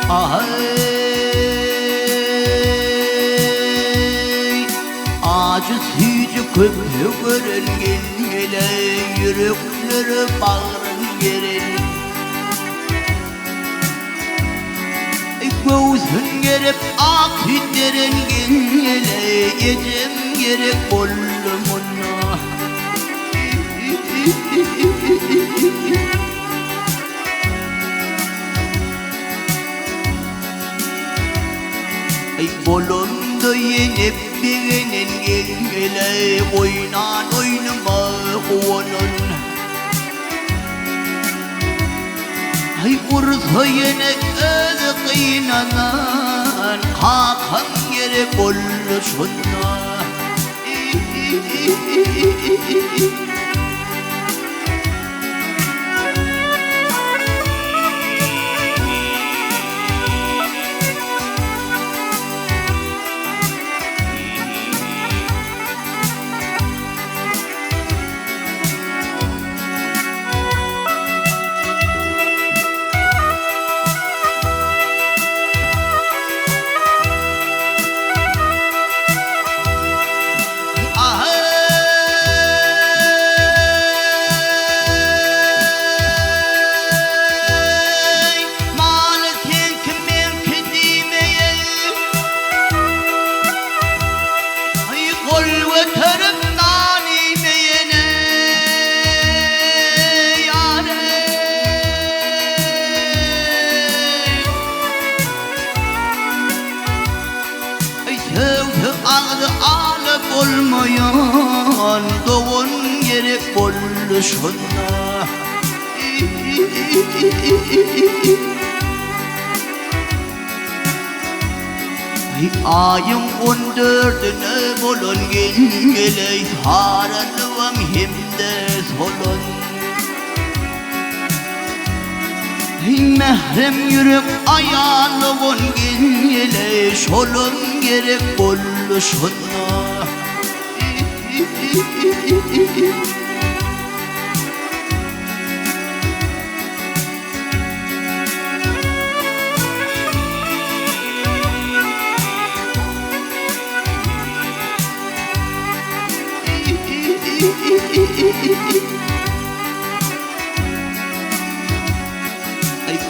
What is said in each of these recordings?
Ay, aciz yüce köpü görüngen ele, yürekleri bağrın gerin. Gözün gerip akitlerin ele, ecem gerek bollumuna. Ay bolonda yenip birinin gele, oynan oynama onun. Ay ursa yenek özü kıynanan, kakan yere bolluşunna. Ağzı alıp olmayan doğun gerek bolluşuna. Ayın 14'üne bolon gele, haralıvam himde solon. Mehrem yürek ayağlıvan gele, şolun gerek bolluşuna.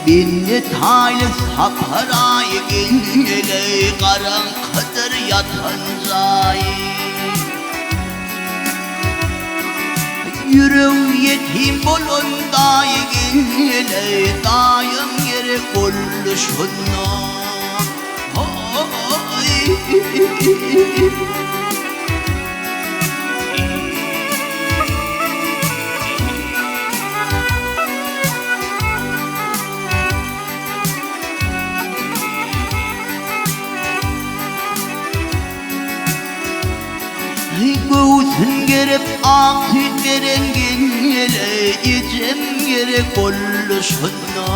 Binli taylı saparayı gele, karanlıktır yatan zay. Yüreği yetim bolundayı gele, dayım yere bolluşuna. Gözün gerip akitlerin gele, ecem gerek bolluşuna.